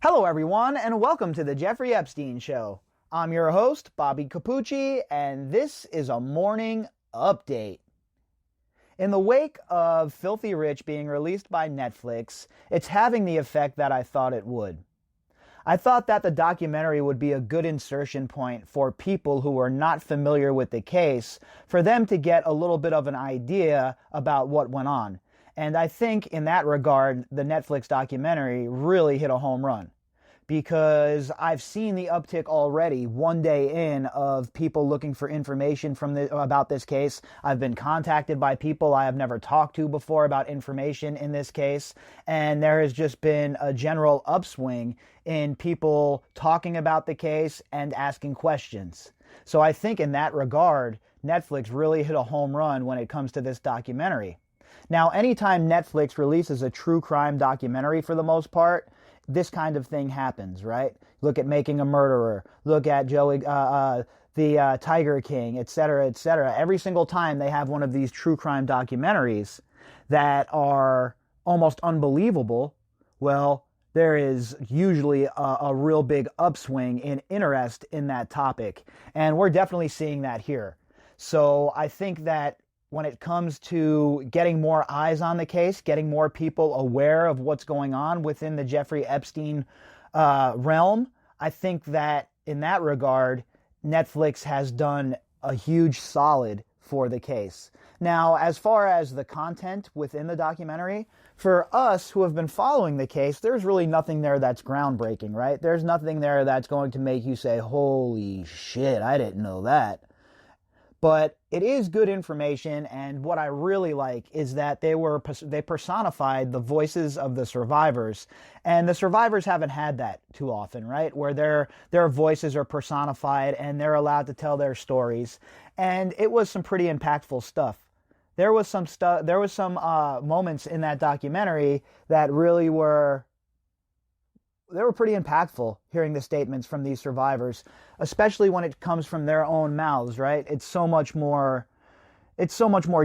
Hello, everyone, and welcome to the Jeffrey Epstein Show. I'm your host, Bobbycapucci, and this is a morning update. In the wake of Filthy Rich being released by Netflix, it's having the effect that I thought it would. I thought that the documentary would be a good insertion point for people who are not familiar with the case, for them to get a little bit of an idea about what went on. And I think in that regard, the Netflix documentary really hit a home run, because I've seen the uptick already one day in of people looking for information about this case. I've been contacted by people I have never talked to before about information in this case, and there has just been a general upswing in people talking about the case and asking questions. So I think in that regard, Netflix really hit a home run when it comes to this documentary. Now, anytime Netflix releases a true crime documentary, for the most part, this kind of thing happens, right? Look at Making a Murderer. Look at the Tiger King, etc., etc. Every single time they have one of these true crime documentaries that are almost unbelievable, well, there is usually a real big upswing in interest in that topic. And we're definitely seeing that here. So I think that when it comes to getting more eyes on the case, getting more people aware of what's going on within the Jeffrey Epstein realm, I think that in that regard, Netflix has done a huge solid for the case. Now, as far as the content within the documentary, for us who have been following the case, there's really nothing there that's groundbreaking, right? There's nothing there that's going to make you say, holy shit, I didn't know that. But it is good information, and what I really like is that they personified the voices of the survivors, and the survivors haven't had that too often, right? Where their voices are personified and they're allowed to tell their stories, and it was some pretty impactful stuff. There was some moments in that documentary that really were pretty impactful, hearing the statements from these survivors, especially when it comes from their own mouths, right? It's so much more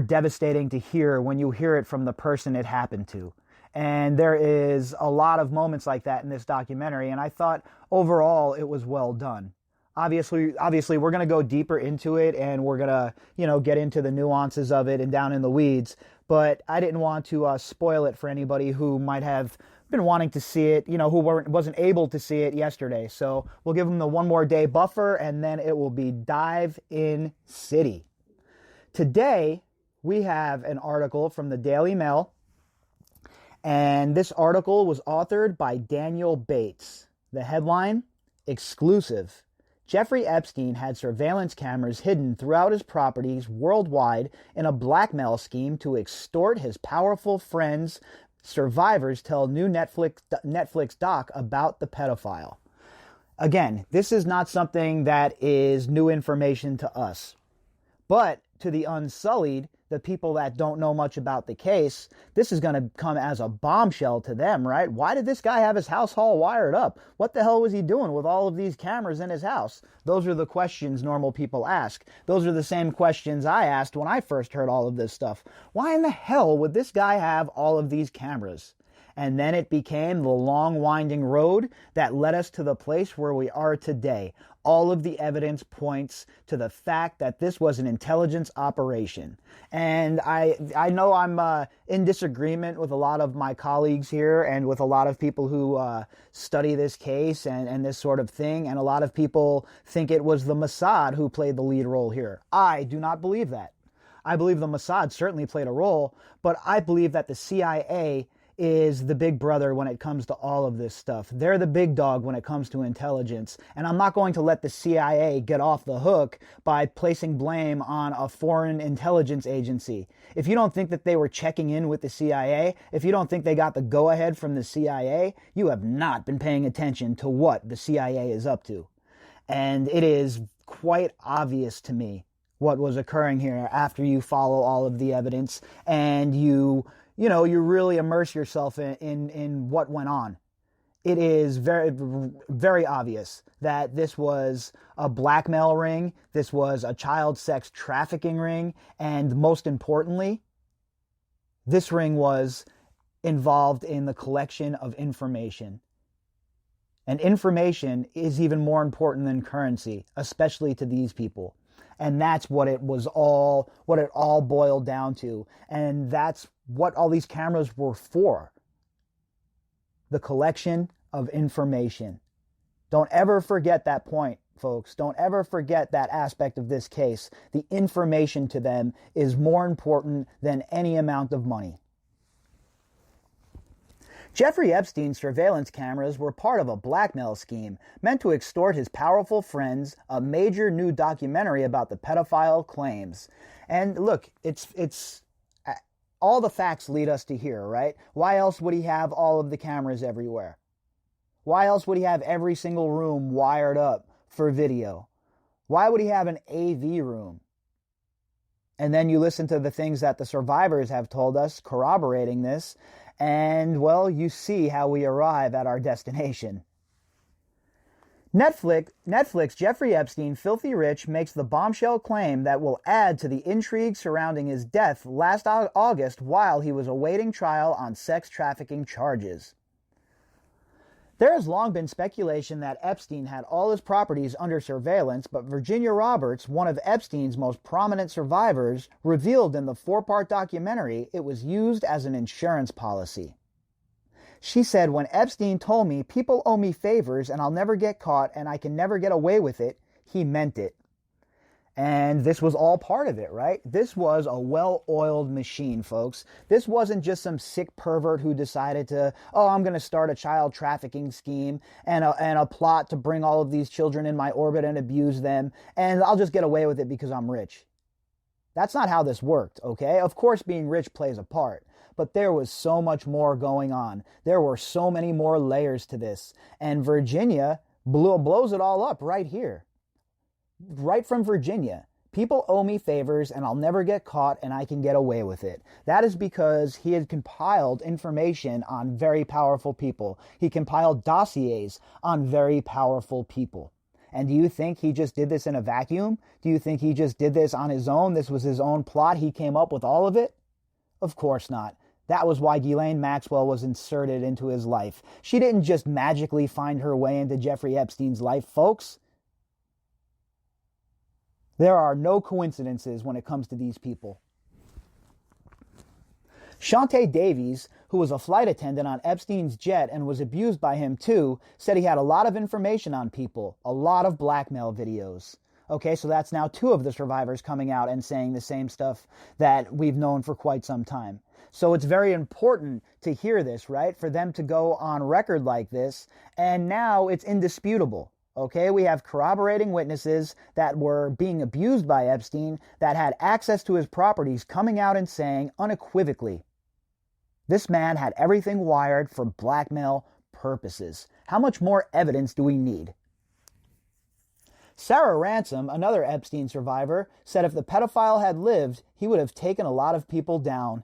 devastating to hear when you hear it from the person it happened to. And there is a lot of moments like that in this documentary, and I thought overall it was well done. Obviously, we're going to go deeper into it, and we're going to, get into the nuances of it and down in the weeds, but I didn't want to spoil it for anybody who might have been wanting to see it, who wasn't able to see it yesterday. So we'll give them the one more day buffer, and then it will be Dive In City. Today, we have an article from the Daily Mail, and this article was authored by Daniel Bates. The headline, Exclusive. Jeffrey Epstein had surveillance cameras hidden throughout his properties worldwide in a blackmail scheme to extort his powerful friends. Survivors tell new Netflix doc about the pedophile. Again, this is not something that is new information to us. But to the unsullied, the people that don't know much about the case, this is going to come as a bombshell to them, right? Why did this guy have his house all wired up? What the hell was he doing with all of these cameras in his house? Those are the questions normal people ask. Those are the same questions I asked when I first heard all of this stuff. Why in the hell would this guy have all of these cameras? And then it became the long winding road that led us to the place where we are today. All of the evidence points to the fact that this was an intelligence operation. And I know I'm in disagreement with a lot of my colleagues here and with a lot of people who study this case and this sort of thing. And a lot of people think it was the Mossad who played the lead role here. I do not believe that. I believe the Mossad certainly played a role, but I believe that the CIA is the big brother when it comes to all of this stuff. They're the big dog when it comes to intelligence. And I'm not going to let the CIA get off the hook by placing blame on a foreign intelligence agency. If you don't think that they were checking in with the CIA, if you don't think they got the go-ahead from the CIA, you have not been paying attention to what the CIA is up to. And it is quite obvious to me what was occurring here after you follow all of the evidence and you really immerse yourself in what went on. It is very, very obvious that this was a blackmail ring, this was a child sex trafficking ring, and most importantly, this ring was involved in the collection of information. And information is even more important than currency, especially to these people. And that's what it all boiled down to. And that's what all these cameras were for. The collection of information. Don't ever forget that point, folks. Don't ever forget that aspect of this case. The information to them is more important than any amount of money. Jeffrey Epstein's surveillance cameras were part of a blackmail scheme meant to extort his powerful friends, a major new documentary about the pedophile claims. And look, it's all the facts lead us to here, right? Why else would he have all of the cameras everywhere? Why else would he have every single room wired up for video? Why would he have an AV room? And then you listen to the things that the survivors have told us corroborating this, and, well, you see how we arrive at our destination. Netflix Jeffrey Epstein, filthy rich, makes the bombshell claim that will add to the intrigue surrounding his death last August while he was awaiting trial on sex trafficking charges. There has long been speculation that Epstein had all his properties under surveillance, but Virginia Roberts, one of Epstein's most prominent survivors, revealed in the 4-part documentary it was used as an insurance policy. She said, "When Epstein told me people owe me favors and I'll never get caught and I can never get away with it, he meant it." And this was all part of it, right? This was a well-oiled machine, folks. This wasn't just some sick pervert who decided to, I'm going to start a child trafficking scheme and a plot to bring all of these children in my orbit and abuse them, and I'll just get away with it because I'm rich. That's not how this worked, okay? Of course, being rich plays a part, but there was so much more going on. There were so many more layers to this, and Virginia blows it all up right here. Right from Virginia. People owe me favors and I'll never get caught and I can get away with it. That is because he had compiled information on very powerful people. He compiled dossiers on very powerful people. And do you think he just did this in a vacuum? Do you think he just did this on his own? This was his own plot? He came up with all of it? Of course not. That was why Ghislaine Maxwell was inserted into his life. She didn't just magically find her way into Jeffrey Epstein's life, folks. There are no coincidences when it comes to these people. Shantae Davies, who was a flight attendant on Epstein's jet and was abused by him too, said he had a lot of information on people, a lot of blackmail videos. Okay, so that's now 2 of the survivors coming out and saying the same stuff that we've known for quite some time. So it's very important to hear this, right? For them to go on record like this, and now it's indisputable. Okay, we have corroborating witnesses that were being abused by Epstein that had access to his properties coming out and saying unequivocally, this man had everything wired for blackmail purposes. How much more evidence do we need? Sarah Ransom, another Epstein survivor, said if the pedophile had lived, he would have taken a lot of people down.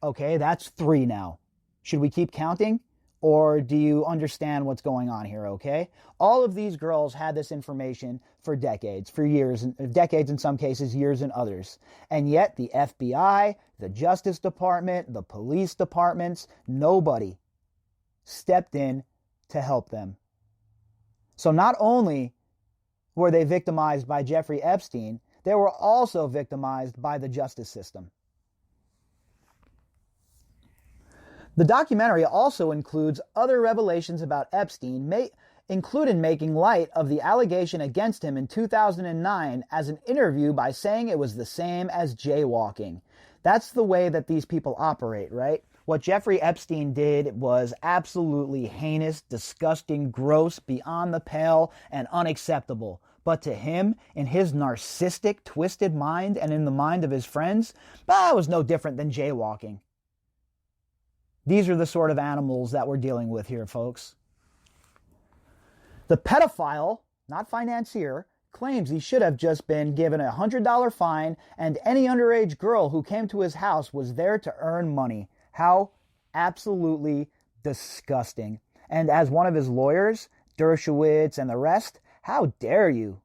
Okay, that's 3 now. Should we keep counting? Or do you understand what's going on here, okay? All of these girls had this information for decades, for years, decades in some cases, years in others. And yet the FBI, the Justice Department, the police departments, nobody stepped in to help them. So not only were they victimized by Jeffrey Epstein, they were also victimized by the justice system. The documentary also includes other revelations about Epstein, including making light of the allegation against him in 2009 as an interview by saying it was the same as jaywalking. That's the way that these people operate, right? What Jeffrey Epstein did was absolutely heinous, disgusting, gross, beyond the pale, and unacceptable. But to him, in his narcissistic, twisted mind and in the mind of his friends, that was no different than jaywalking. These are the sort of animals that we're dealing with here, folks. The pedophile, not financier, claims he should have just been given a $100 fine and any underage girl who came to his house was there to earn money. How absolutely disgusting. And as one of his lawyers, Dershowitz and the rest, how dare you?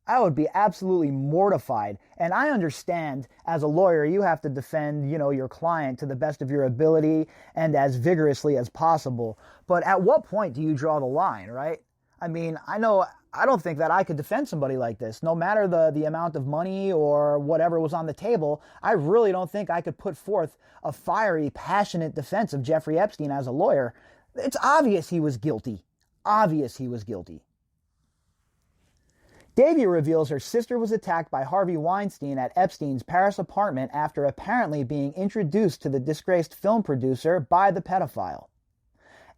I would be absolutely mortified And I understand as a lawyer, you have to defend, your client to the best of your ability and as vigorously as possible. But at what point do you draw the line, right? I mean, I don't think that I could defend somebody like this. No matter the amount of money or whatever was on the table, I really don't think I could put forth a fiery, passionate defense of Jeffrey Epstein as a lawyer. It's obvious he was guilty. Obvious he was guilty. Davies reveals her sister was attacked by Harvey Weinstein at Epstein's Paris apartment after apparently being introduced to the disgraced film producer by the pedophile.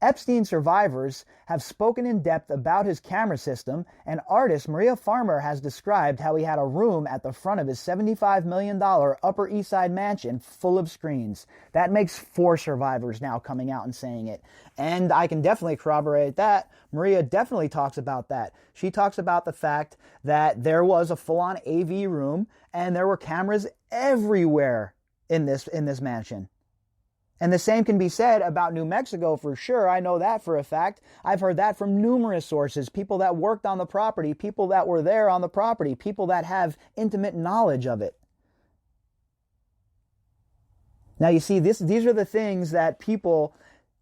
Epstein survivors have spoken in depth about his camera system, and artist Maria Farmer has described how he had a room at the front of his $75 million Upper East Side mansion full of screens. That makes 4 survivors now coming out and saying it. And I can definitely corroborate that. Maria definitely talks about that. She talks about the fact that there was a full-on AV room and there were cameras everywhere in this mansion. And the same can be said about New Mexico for sure. I know that for a fact. I've heard that from numerous sources, people that worked on the property, people that were there on the property, people that have intimate knowledge of it. Now you see, these are the things that people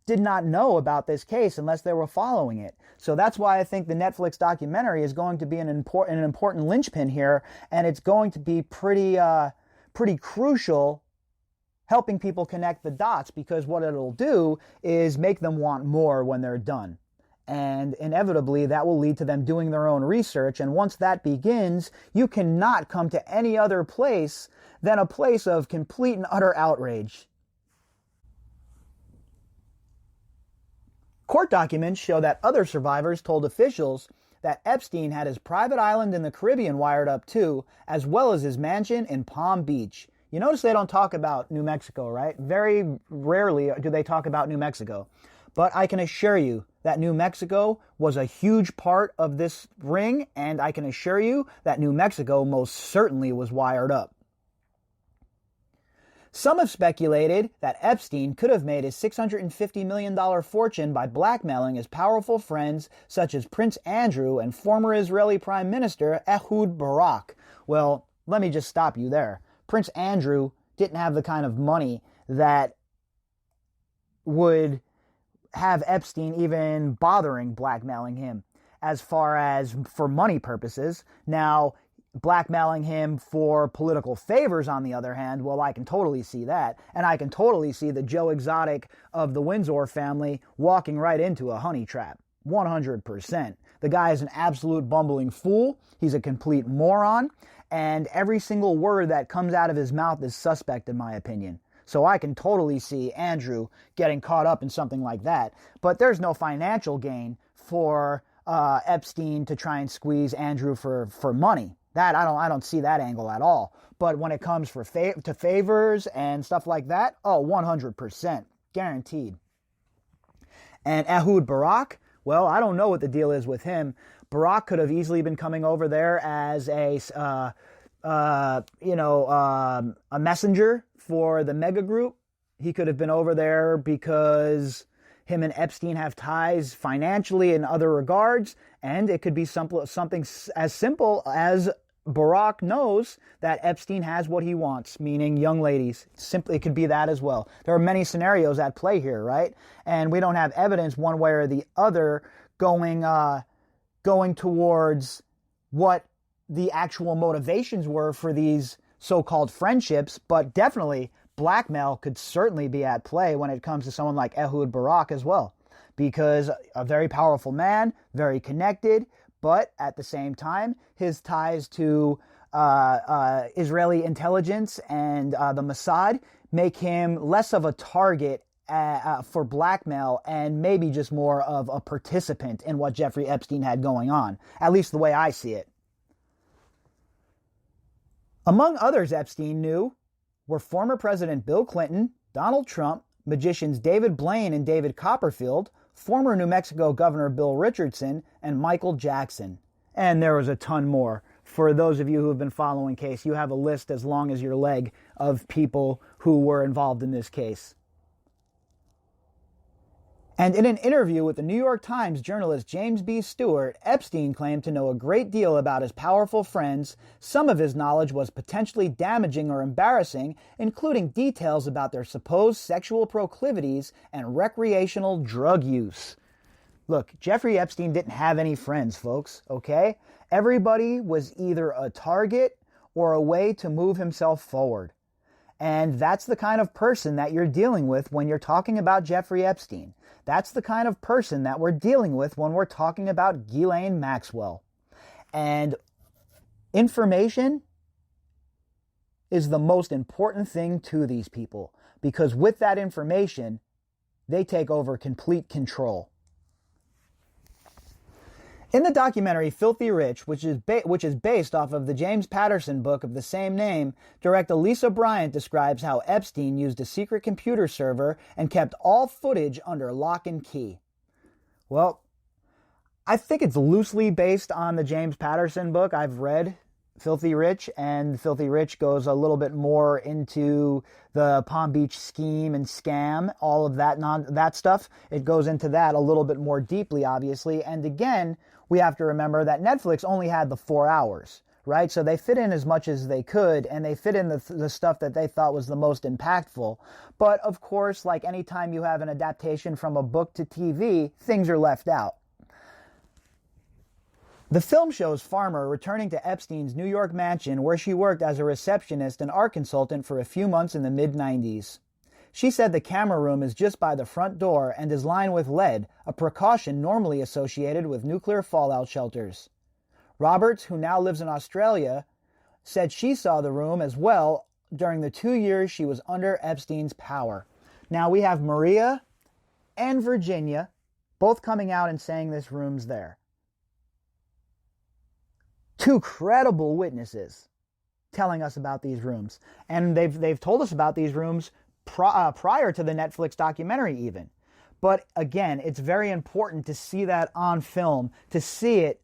did not know about this case unless they were following it. So that's why I think the Netflix documentary is going to be an important linchpin here, and it's going to be pretty crucial helping people connect the dots, because what it'll do is make them want more when they're done. And inevitably, that will lead to them doing their own research. And once that begins, you cannot come to any other place than a place of complete and utter outrage. Court documents show that other survivors told officials that Epstein had his private island in the Caribbean wired up too, as well as his mansion in Palm Beach. You notice they don't talk about New Mexico, right? Very rarely do they talk about New Mexico. But I can assure you that New Mexico was a huge part of this ring, and I can assure you that New Mexico most certainly was wired up. Some have speculated that Epstein could have made his $650 million fortune by blackmailing his powerful friends such as Prince Andrew and former Israeli Prime Minister Ehud Barak. Well, let me just stop you there. Prince Andrew didn't have the kind of money that would have Epstein even bothering blackmailing him as far as for money purposes. Now, blackmailing him for political favors, on the other hand, well, I can totally see that. And I can totally see the Joe Exotic of the Windsor family walking right into a honey trap. 100%. The guy is an absolute bumbling fool. He's a complete moron. And every single word that comes out of his mouth is suspect, in my opinion. So I can totally see Andrew getting caught up in something like that. But there's no financial gain for Epstein to try and squeeze Andrew for money. That I don't see that angle at all. But when it comes to favors and stuff like that, 100%. Guaranteed. And Ehud Barak, well, I don't know what the deal is with him. Barak could have easily been coming over there as a messenger for the mega group. He could have been over there because him and Epstein have ties financially in other regards, and it could be something as simple as Barak knows that Epstein has what he wants, meaning young ladies. Simply, it could be that as well. There are many scenarios at play here, right? And we don't have evidence one way or the other going towards what the actual motivations were for these so-called friendships, but definitely blackmail could certainly be at play when it comes to someone like Ehud Barak as well, because a very powerful man, very connected, but at the same time, his ties to Israeli intelligence and the Mossad make him less of a target for blackmail and maybe just more of a participant in what Jeffrey Epstein had going on, at least the way I see it. Among others Epstein knew were former President Bill Clinton, Donald Trump, magicians David Blaine and David Copperfield, former New Mexico Governor Bill Richardson, and Michael Jackson. And there was a ton more. For those of you who have been following case, you have a list as long as your leg of people who were involved in this case. And in an interview with the New York Times journalist James B. Stewart, Epstein claimed to know a great deal about his powerful friends. Some of his knowledge was potentially damaging or embarrassing, including details about their supposed sexual proclivities and recreational drug use. Look, Jeffrey Epstein didn't have any friends, folks, okay? Everybody was either a target or a way to move himself forward. And that's the kind of person that you're dealing with when you're talking about Jeffrey Epstein. That's the kind of person that we're dealing with when we're talking about Ghislaine Maxwell. And information is the most important thing to these people, because with that information, they take over complete control. In the documentary Filthy Rich, which is based off of the James Patterson book of the same name, director Lisa Bryant describes how Epstein used a secret computer server and kept all footage under lock and key. Well, I think it's loosely based on the James Patterson book. I've read Filthy Rich, and Filthy Rich goes a little bit more into the Palm Beach scheme and scam, all of that stuff. It goes into that a little bit more deeply, obviously. And again, we have to remember that Netflix only had the 4 hours, right? So they fit in as much as they could, and they fit in the stuff that they thought was the most impactful. But of course, like anytime you have an adaptation from a book to TV, things are left out. The film shows Farmer returning to Epstein's New York mansion, where she worked as a receptionist and art consultant for a few months in the mid-90s. She said the camera room is just by the front door and is lined with lead, a precaution normally associated with nuclear fallout shelters. Roberts, who now lives in Australia, said she saw the room as well during the 2 years she was under Epstein's power. Now we have Maria and Virginia both coming out and saying this room's there. Two credible witnesses telling us about these rooms. And they've told us about these rooms prior to the Netflix documentary even. But again, it's very important to see that on film, to see it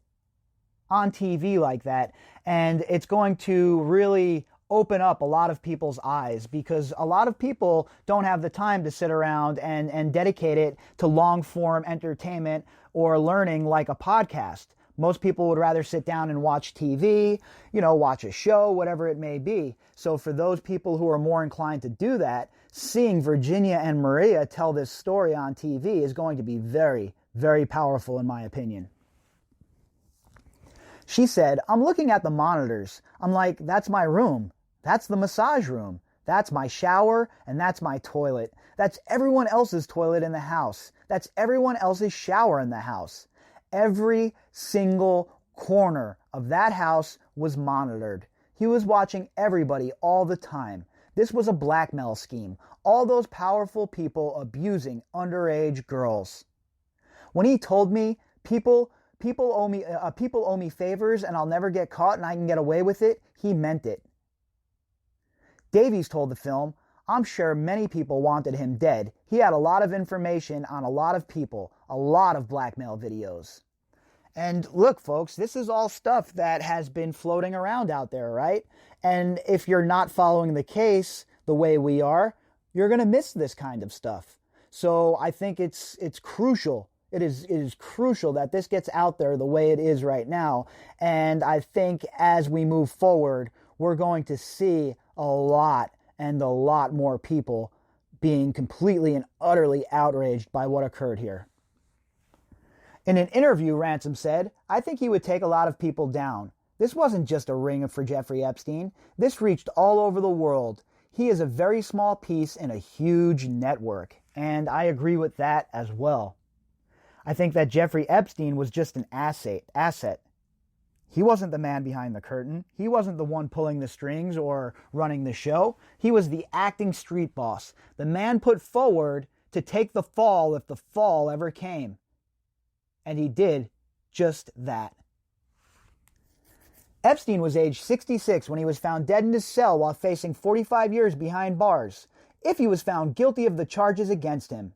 on TV like that. And it's going to really open up a lot of people's eyes, because a lot of people don't have the time to sit around and dedicate it to long-form entertainment or learning like a podcast. Most people would rather sit down and watch TV, watch a show, whatever it may be. So for those people who are more inclined to do that, seeing Virginia and Maria tell this story on TV is going to be very, very powerful in my opinion. She said, "I'm looking at the monitors. I'm like, that's my room. That's the massage room. That's my shower, and that's my toilet. That's everyone else's toilet in the house. That's everyone else's shower in the house." Every single corner of that house was monitored. He was watching everybody all the time. This was a blackmail scheme. All those powerful people abusing underage girls. When he told me people owe me favors and I'll never get caught and I can get away with it, he meant it. Davies told the film, "I'm sure many people wanted him dead. He had a lot of information on a lot of people, a lot of blackmail videos." And look, folks, this is all stuff that has been floating around out there, right? And if you're not following the case the way we are, you're going to miss this kind of stuff. So I think it's crucial. It is crucial that this gets out there the way it is right now. And I think as we move forward, we're going to see a lot more people being completely and utterly outraged by what occurred here. In an interview, Ransom said, "I think he would take a lot of people down. This wasn't just a ring for Jeffrey Epstein. This reached all over the world. He is a very small piece in a huge network." And I agree with that as well. I think that Jeffrey Epstein was just an asset. He wasn't the man behind the curtain. He wasn't the one pulling the strings or running the show. He was the acting street boss, the man put forward to take the fall if the fall ever came. And he did just that. Epstein was age 66 when he was found dead in his cell while facing 45 years behind bars, if he was found guilty of the charges against him.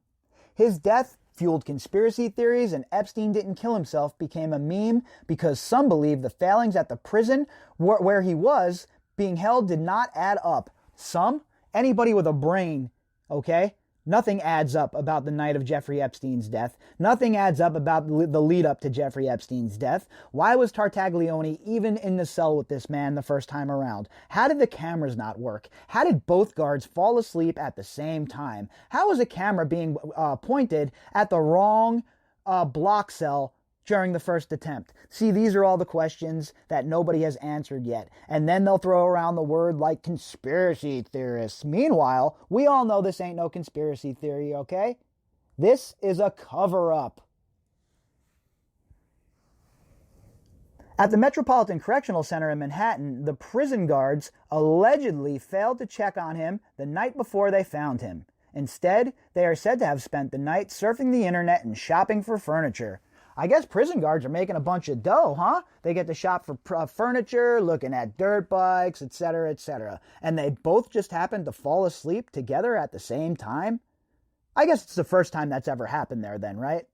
His death fueled conspiracy theories, and Epstein didn't kill himself became a meme because some believed the failings at the prison where he was being held did not add up. Some? Anybody with a brain, okay, Nothing adds up about the night of Jeffrey Epstein's death. Nothing adds up about the lead up to Jeffrey Epstein's death. Why was Tartaglione even in the cell with this man the first time around? How did the cameras not work? How did both guards fall asleep at the same time? How was a camera being pointed at the wrong block cell during the first attempt? See, these are all the questions that nobody has answered yet. And then they'll throw around the word like conspiracy theorists. Meanwhile, we all know this ain't no conspiracy theory, okay? This is a cover-up. At the Metropolitan Correctional Center in Manhattan, the prison guards allegedly failed to check on him the night before they found him. Instead, they are said to have spent the night surfing the internet and shopping for furniture. I guess prison guards are making a bunch of dough, huh? They get to shop for furniture, looking at dirt bikes, etc., etc. And they both just happen to fall asleep together at the same time? I guess it's the first time that's ever happened there then, right?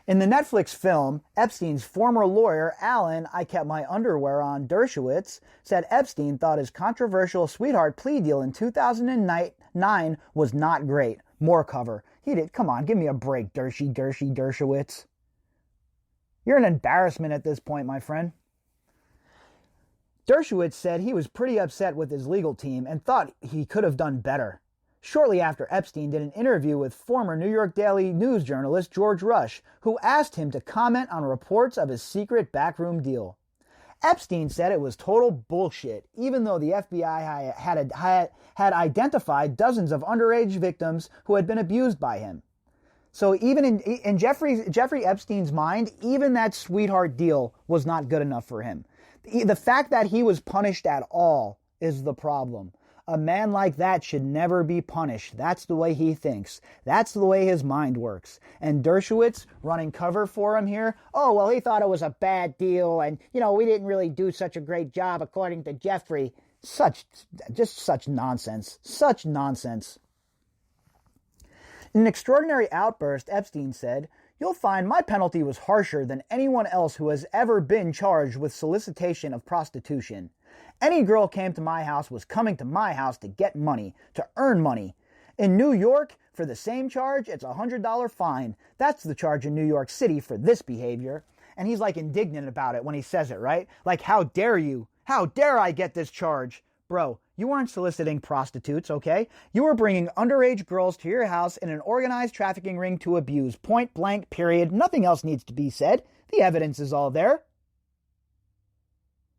In the Netflix film, Epstein's former lawyer, Alan "I Kept My Underwear On" Dershowitz, said Epstein thought his controversial sweetheart plea deal in 2009 was not great. More cover. He did. Come on, give me a break, Dershowitz. You're an embarrassment at this point, my friend. Dershowitz said he was pretty upset with his legal team and thought he could have done better. Shortly after, Epstein did an interview with former New York Daily News journalist George Rush, who asked him to comment on reports of his secret backroom deal. Epstein said it was total bullshit, even though the FBI had identified dozens of underage victims who had been abused by him. So even in Jeffrey Epstein's mind, even that sweetheart deal was not good enough for him. The fact that he was punished at all is the problem. A man like that should never be punished. That's the way he thinks. That's the way his mind works. And Dershowitz running cover for him here, oh, well, he thought it was a bad deal, and, we didn't really do such a great job according to Jeffrey. Such nonsense. Such nonsense. In an extraordinary outburst, Epstein said, "You'll find my penalty was harsher than anyone else who has ever been charged with solicitation of prostitution. Any girl came to my house was coming to my house to get money, to earn money. In New York, for the same charge, it's a $100 fine. That's the charge in New York City for this behavior." And he's like indignant about it when he says it, right? Like, how dare you? How dare I get this charge? Bro, you weren't soliciting prostitutes, okay? You were bringing underage girls to your house in an organized trafficking ring to abuse. Point blank, period. Nothing else needs to be said. The evidence is all there.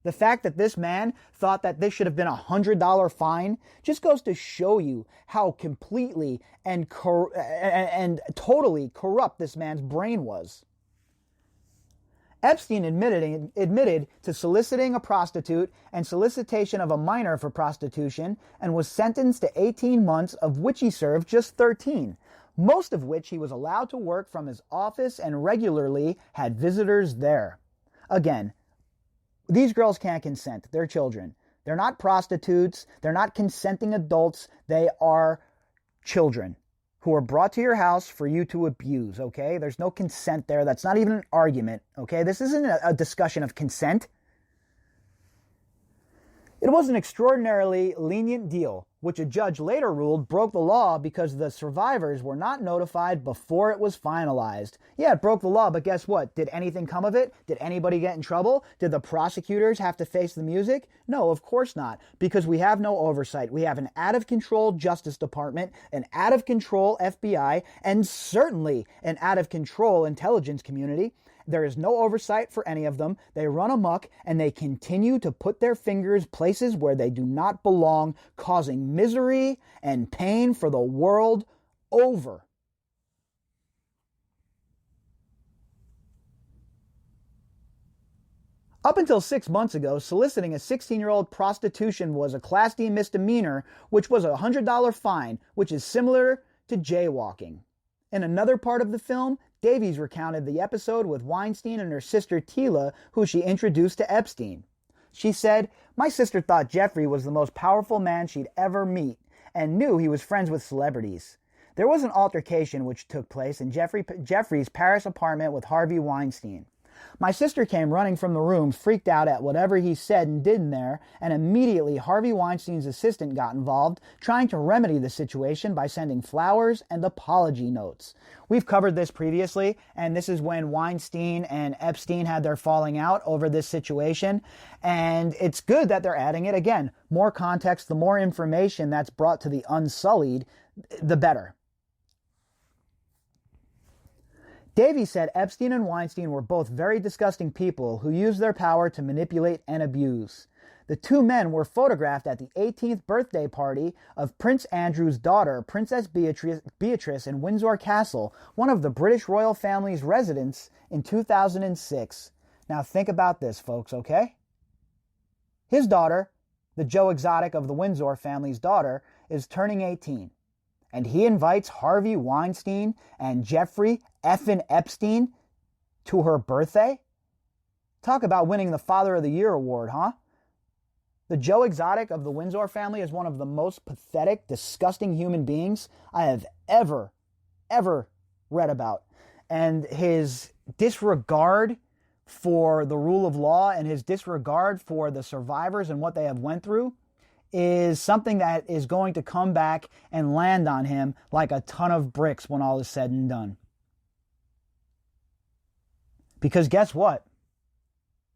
The fact that this man thought that this should have been a $100 fine just goes to show you how completely and totally corrupt this man's brain was. Epstein admitted to soliciting a prostitute and solicitation of a minor for prostitution and was sentenced to 18 months, of which he served just 13, most of which he was allowed to work from his office and regularly had visitors there. Again, these girls can't consent. They're children. They're not prostitutes. They're not consenting adults. They are children who are brought to your house for you to abuse, okay? There's no consent there. That's not even an argument, okay? This isn't a discussion of consent. It was an extraordinarily lenient deal, which a judge later ruled broke the law because the survivors were not notified before it was finalized. Yeah, it broke the law, but guess what? Did anything come of it? Did anybody get in trouble? Did the prosecutors have to face the music? No, of course not, because we have no oversight. We have an out-of-control Justice Department, an out-of-control FBI, and certainly an out-of-control intelligence community. There is no oversight for any of them. They run amok, and they continue to put their fingers places where they do not belong, causing misery and pain for the world over. Up until 6 months ago, soliciting a 16-year-old prostitution was a Class D misdemeanor, which was a $100 fine, which is similar to jaywalking. In another part of the film, Davies recounted the episode with Weinstein and her sister Tila, who she introduced to Epstein. She said, "My sister thought Jeffrey was the most powerful man she'd ever meet and knew he was friends with celebrities. There was an altercation which took place in Jeffrey's Paris apartment with Harvey Weinstein. My sister came running from the room, freaked out at whatever he said and did in there, and immediately Harvey Weinstein's assistant got involved, trying to remedy the situation by sending flowers and apology notes. We've covered this previously, and this is when Weinstein and Epstein had their falling out over this situation, and it's good that they're adding it again. More context, the more information that's brought to the unsullied, the better. Davies said Epstein and Weinstein were both very disgusting people who used their power to manipulate and abuse. The two men were photographed at the 18th birthday party of Prince Andrew's daughter, Princess Beatrice in Windsor Castle, one of the British royal family's residents, in 2006. Now think about this, folks, okay? His daughter, the Joe Exotic of the Windsor family's daughter, is turning 18. And he invites Harvey Weinstein and Jeffrey effin' Epstein to her birthday? Talk about winning the Father of the Year award, huh? The Joe Exotic of the Windsor family is one of the most pathetic, disgusting human beings I have ever read about. And his disregard for the rule of law and his disregard for the survivors and what they have went through is something that is going to come back and land on him like a ton of bricks when all is said and done. Because guess what?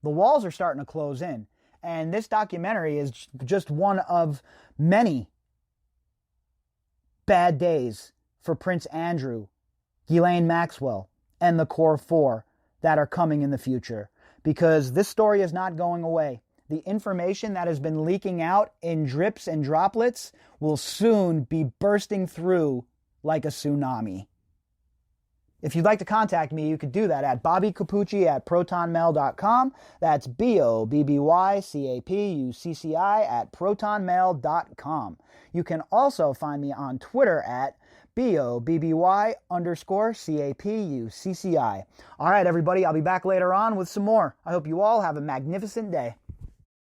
The walls are starting to close in. And this documentary is just one of many bad days for Prince Andrew, Ghislaine Maxwell, and the Core Four that are coming in the future. Because this story is not going away. The information that has been leaking out in drips and droplets will soon be bursting through like a tsunami. If you'd like to contact me, you could do that at bobbycapucci@protonmail.com. That's BOBBYCAPUCCI@protonmail.com. You can also find me on Twitter at BOBBY_CAPUCCI. All right, everybody, I'll be back later on with some more. I hope you all have a magnificent day.